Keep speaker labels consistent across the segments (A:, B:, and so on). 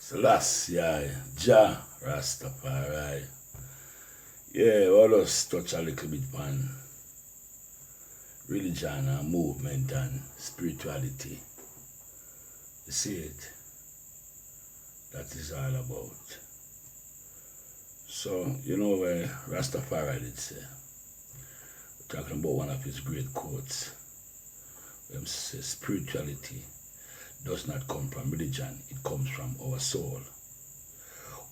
A: Selassie, Jah Rastafari. Yeah, all us touch a little bit on religion and movement and spirituality. You see it? That is all about. So, you know where Rastafari did say, we're talking about one of his great quotes. Where he says, spirituality does not come from religion, it comes from our soul.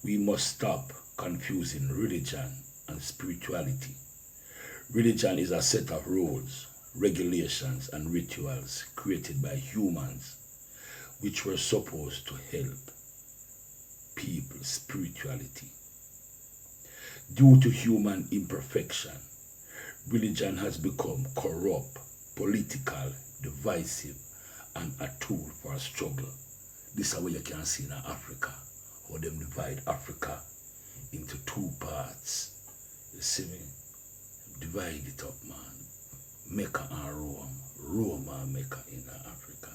A: We must stop confusing religion and spirituality. Religion is a set of rules, regulations, and rituals created by humans which were supposed to help people's spirituality. Due to human imperfection, religion has become corrupt, political, divisive, and a tool for struggle. This is what you can see in Africa, how them divide Africa into two parts. You see me? Divide it up, man. Mecca and Rome. Rome and Mecca in Africa.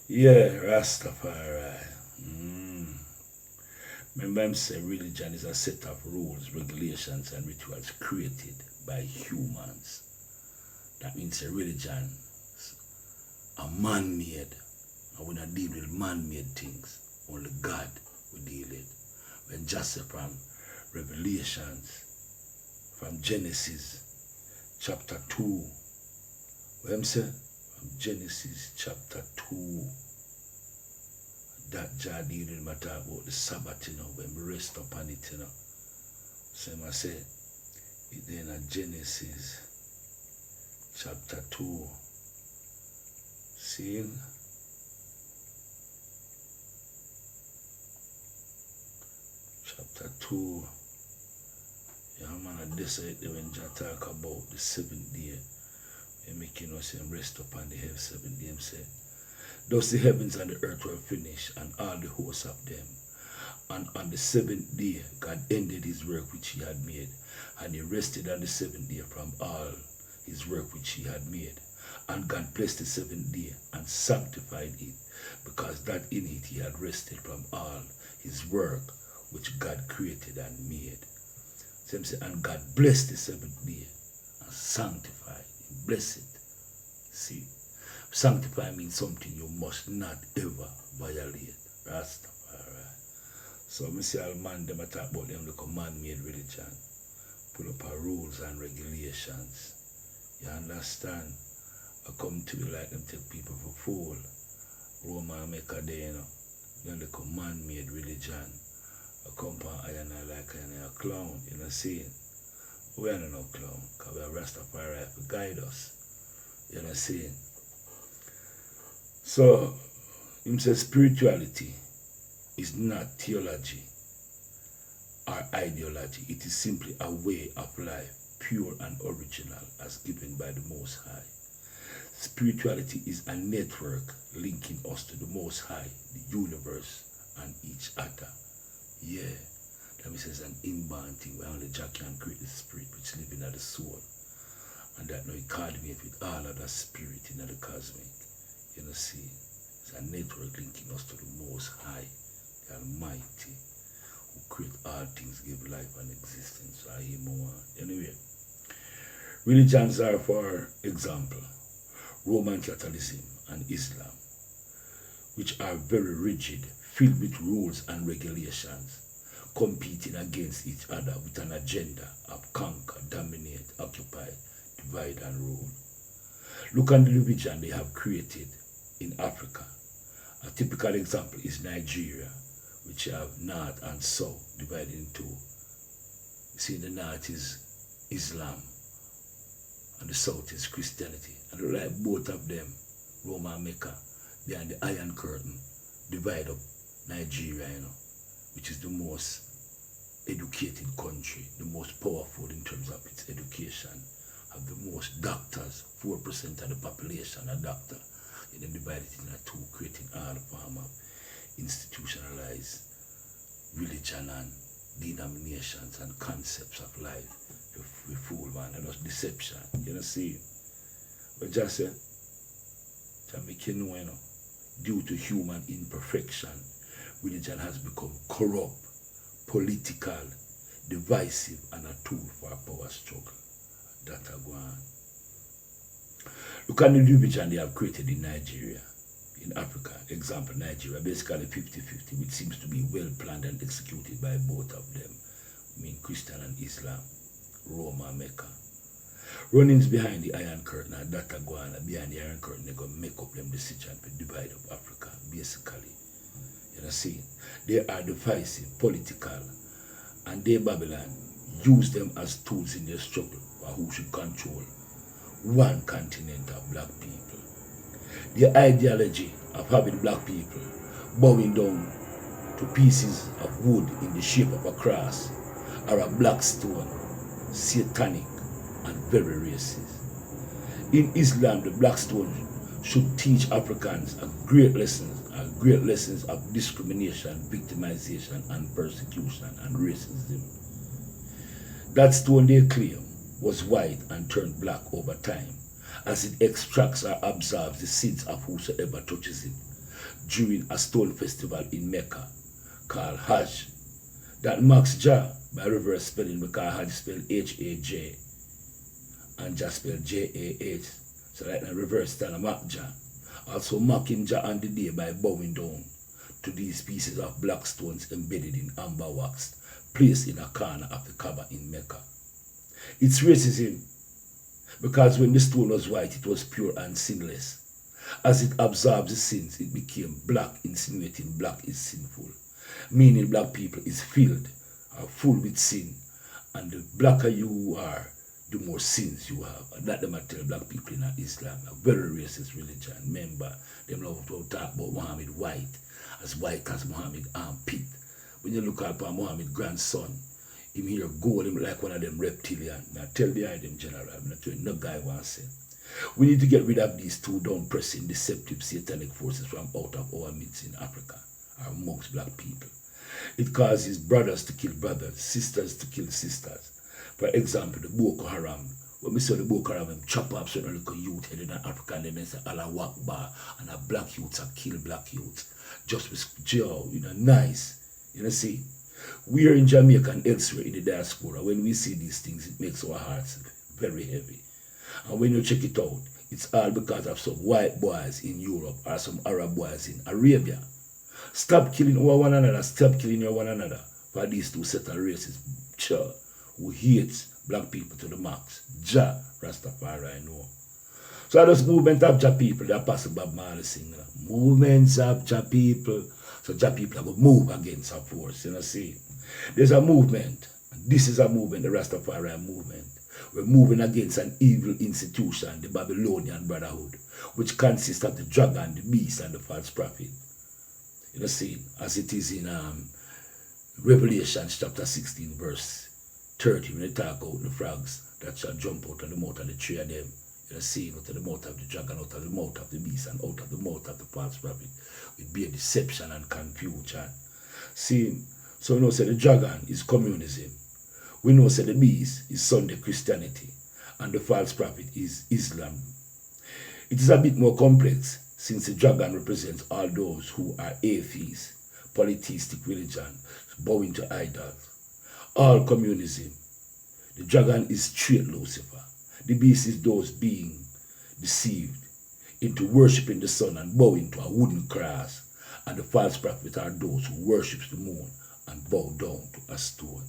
A: Yeah, Rastafari. Remember him say religion is a set of rules, regulations, and rituals created by humans. That means a religion are man-made, and we not deal with man-made things. Only God we deal with. When just from Revelations, from Genesis chapter 2, what I'm saying? From Genesis chapter 2, that Jah deal with matter about the Sabbath, you know, when we rest upon it, you know. So I say, it in Genesis chapter 2, see? Chapter 2. Yeah, man, I decide when Jah talk about the seventh day. He making us him rest upon the seventh day. Him say, thus the heavens and the earth were finished, and all the hosts of them. And on the seventh day, God ended his work which he had made, and he rested on the seventh day from all his work which he had made. And God blessed the seventh day and sanctified it, because that in it he had rested from all his work which God created and made. So him say, and God blessed the seventh day and sanctified it. Bless it. See, sanctify means something you must not ever violate. Rastafari. So I see all man them talk about them like a man-made religion. Put up our rules and regulations. You understand? I come to you like them take people for fool. Rome and Mecca there, you know. They're like a man-made religion. I come from I and I like I am a clown, you know see? We are no clown, because we are Rastafari to guide us. You know see? So him says spirituality is not theology or ideology. It is simply a way of life, pure and original, as given by the Most High. Spirituality is a network linking us to the Most High, the universe, and each other. Yeah, that means it's an inborn thing where only Jah can create the spirit which lives in the soul. And that now he coordinates with all other spirit in the cosmic. You know see, it's a network linking us to the Most High, the Almighty, who create all things, give life and existence. So I hear more. Anyway, religions are, for example, Roman Catholicism and Islam, which are very rigid, filled with rules and regulations, competing against each other with an agenda of conquer, dominate, occupy, divide and rule. Look at the religion they have created in Africa. A typical example is Nigeria, which have north and south divided into. You see, the north is Islam and the south is Christianity. And like both of them, Rome and Mecca, behind the Iron Curtain, divide up Nigeria, you know, which is the most educated country, the most powerful in terms of its education, have the most doctors, 4% of the population are doctors. And then divide it into two, creating all form of institutionalized religion and denominations and concepts of life. We fool, man, and that's deception. You know, see, but just say, to make you know, due to human imperfection, religion has become corrupt, political, divisive, and a tool for a power struggle. That are going. Look at the division they have created in Nigeria, in Africa. Example, Nigeria, basically 50-50, which seems to be well planned and executed by both of them. I mean, Christian and Islam, Rome and Mecca. Runnings behind the Iron Curtain, and that are going behind the Iron Curtain, they're going to make up them decision to divide up Africa, basically. You know, see, they are divisive, political, and they, Babylon, use them as tools in their struggle for who should control one continent of black people. The ideology of having black people bowing down to pieces of wood in the shape of a cross or a black stone, satanic and very racist. In Islam, the black stone should teach Africans a great lessons of discrimination, victimization, and persecution and racism. That stone, they claim, was white and turned black over time, as it extracts or absorbs the sins of whosoever touches it during a stone festival in Mecca called Hajj. That marks Jah by reverse spelling, because Hajj spelled H-A-J and Jah spelled J-A-H. So like a reverse style of mark Jah. Also marking Jah on the day by bowing down to these pieces of black stones embedded in amber wax, placed in a corner of the Kaaba in Mecca. It's racism, because when the stone was white, it was pure and sinless. As it absorbs the sins, it became black, insinuating black is sinful, meaning black people is filled or full with sin, and the blacker you are, the more sins you have. And that them I tell black people in Islam, a very racist religion. Remember, them love to talk about Muhammad white as Muhammad armpit. When you look at Muhammad's grandson, him here gold, him like one of them reptilian. Now tell behind them general, I'm not telling no guy wants it. We need to get rid of these two down-pressing, deceptive, satanic forces from out of our midst in Africa, or amongst black people. It causes brothers to kill brothers, sisters to kill sisters. For example, the Boko Haram. When we saw the Boko Haram, chop up certain little youth headed in Africa, and then say Allah Akbar, and a black youths are kill black youths. Just with jail, nice. See. We are in Jamaica and elsewhere in the diaspora. When we see these things, it makes our hearts very heavy. And when you check it out, it's all because of some white boys in Europe or some Arab boys in Arabia. Stop killing one another, stop killing one another. For these two set of races, who hates black people to the max. Jah Rastafari, I know. So this movement of Jah People, that Pastor Bob Marley sing, movements of Jah People. So Jah People have to move against a force, see. There's a movement. This is a movement, the Rastafari movement. We're moving against an evil institution, the Babylonian Brotherhood, which consists of the dragon, the beast, and the false prophet. See, as it is in Revelation chapter 16, verse 30, when they talk about the frogs that shall jump out of the mouth of the three of them. See, out of the mouth of the dragon, out of the mouth of the beast, and out of the mouth of the false prophet, it be a deception and confusion. See, so we know say the dragon is communism. We know say the beast is Sunday Christianity, and the false prophet is Islam. It is a bit more complex, since the dragon represents all those who are atheists, polytheistic religion, bowing to idols. All communism. The dragon is straight Lucifer. The beast is those being deceived into worshipping the sun and bowing to a wooden cross, and the false prophet are those who worship the moon and bow down to a stone.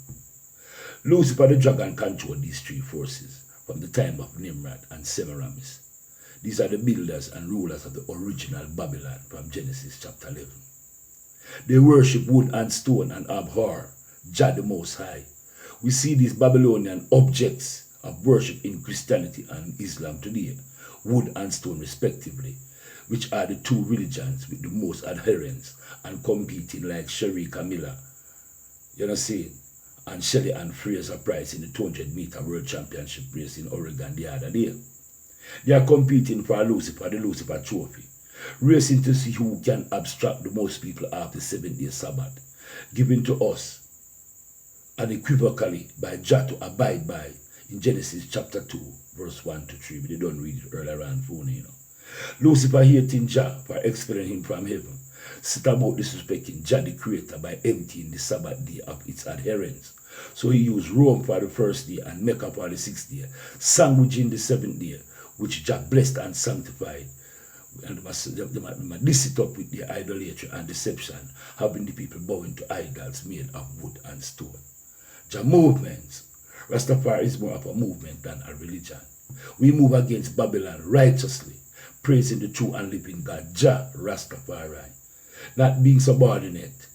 A: Lucifer the dragon controlled these three forces from the time of Nimrod and Semiramis. These are the builders and rulers of the original Babylon from Genesis chapter 11. They worship wood and stone and abhor Jah the Most High. We see these Babylonian objects of worship in Christianity and Islam today, wood and stone respectively, which are the two religions with the most adherents and competing like Sherry Camilla, and Shelley and Fraser Price in the 200-meter World Championship race in Oregon the other day. They are competing for Lucifer, the Lucifer Trophy, racing to see who can abstract the most people after the 7-day Sabbath, given to us unequivocally by Jah to abide by in Genesis chapter 2, verse 1 to 3. But they don't read it earlier on phone, Lucifer hating Jah for expelling him from heaven, set about disrespecting Jah the Creator by emptying the Sabbath day of its adherents. So he used Rome for the first day and Mecca for the sixth day, sandwiching the seventh day, which Jah blessed and sanctified. And they mix it up with the idolatry and deception, having the people bowing to idols made of wood and stone. Jah movements. Rastafari is more of a movement than a religion. We move against Babylon righteously, praising the true and living God, Jah Rastafari, not being subordinate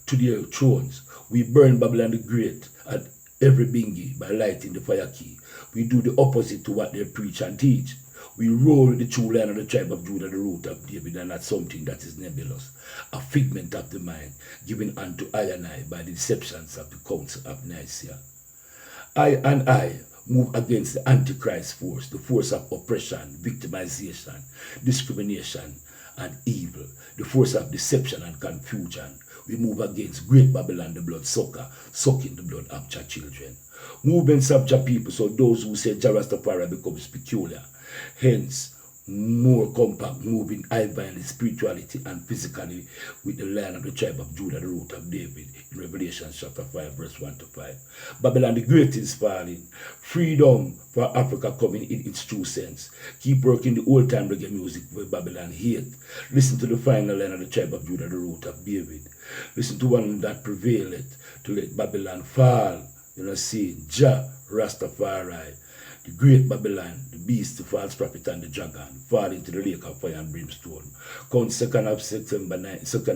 A: to their thrones. We burn Babylon the Great at every bingy by lighting the fire key. We do the opposite to what they preach and teach. We roll with the true line of the tribe of Judah, the root of David, and not something that is nebulous, a figment of the mind, given unto I and I by the deceptions of the council of Nicaea. I move against the Antichrist force, the force of oppression, victimization, discrimination, and evil, the force of deception and confusion. We move against Great Babylon, the blood sucker, sucking the blood of Jah children. Movements of Jah people, so those who say Jah Rastafari becomes peculiar. Hence, more compact, moving eye-violent spirituality and physically with the Lion of the tribe of Judah, the root of David, in Revelation chapter 5, verse 1 to 5. Babylon the Great is falling. Freedom for Africa coming in its true sense. Keep working the old-time reggae music with Babylon hate. Listen to the final Lion of the tribe of Judah, the root of David. Listen to one that prevaileth to let Babylon fall. You know, see, Jah Rastafari, the great Babylon, the beast, the false prophet, and the dragon, fall into the lake of fire and brimstone. Count 2nd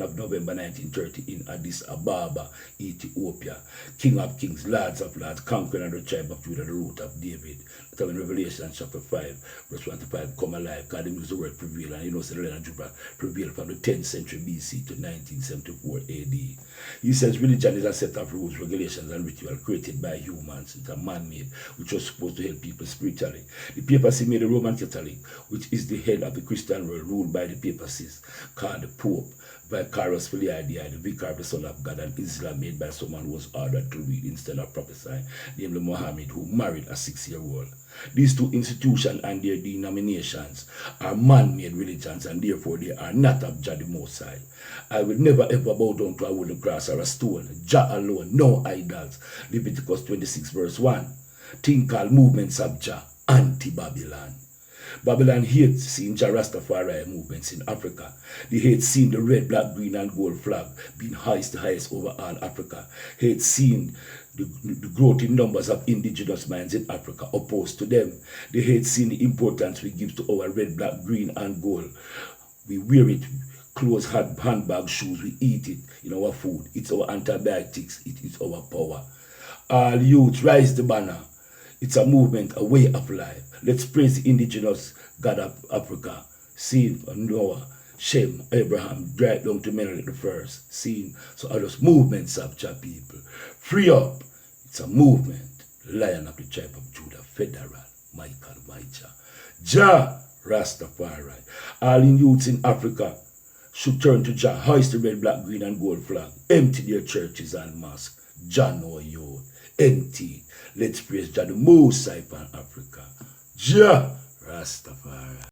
A: of November 1930 in Addis Ababa, Ethiopia. King of kings, lords of lords, conquering the tribe of Judah, the root of David. That's in Revelation chapter 5, verse 1 to 5, come alive. God use the word prevail, and you know, the Lion of Judah prevailed from the 10th century BC to 1974 AD. He says religion is a set of rules, regulations, and rituals created by humans. It's a man-made, which was supposed to help people spiritually. The papacy made the Roman Catholic, which is the head of the Christian world, ruled by the papacies, called the Pope, vicarious for the idea, the vicar of the Son of God, and Islam made by someone who was ordered to read instead of prophesying, namely Muhammad, who married a 6-year-old. These two institutions and their denominations are man-made religions, and therefore they are not of Jah the Most High. I will never ever bow down to a wooden cross or a stone. Jah alone, no idols. Leviticus 26 verse 1. Thing called movements of Jah, anti-Babylon. Babylon hates seeing Jah Rastafari movements in Africa. They hate seeing the red, black, green, and gold flag being the highest over all Africa. Hate seeing the growth in numbers of indigenous minds in Africa opposed to them. They hate seeing the importance we give to our red, black, green, and gold. We wear it, clothes, handbags, shoes, we eat it in our food. It's our antibiotics, it is our power. All youth, rise the banner. It's a movement, a way of life. Let's praise the indigenous God of Africa. Seeing Noah, Shem, Abraham, right down to Melech the first. Seeing so all those movements of Jah people. Free up. It's a movement. Lion of the tribe of Judah, Federal, Michael, Jah. Jah Rastafari. All in youths in Africa should turn to Jah. Hoist the red, black, green, and gold flag. Empty their churches and mosques. Jah no youth. Empty. Let's praise Jah the Most High in Africa. Jah Rastafari.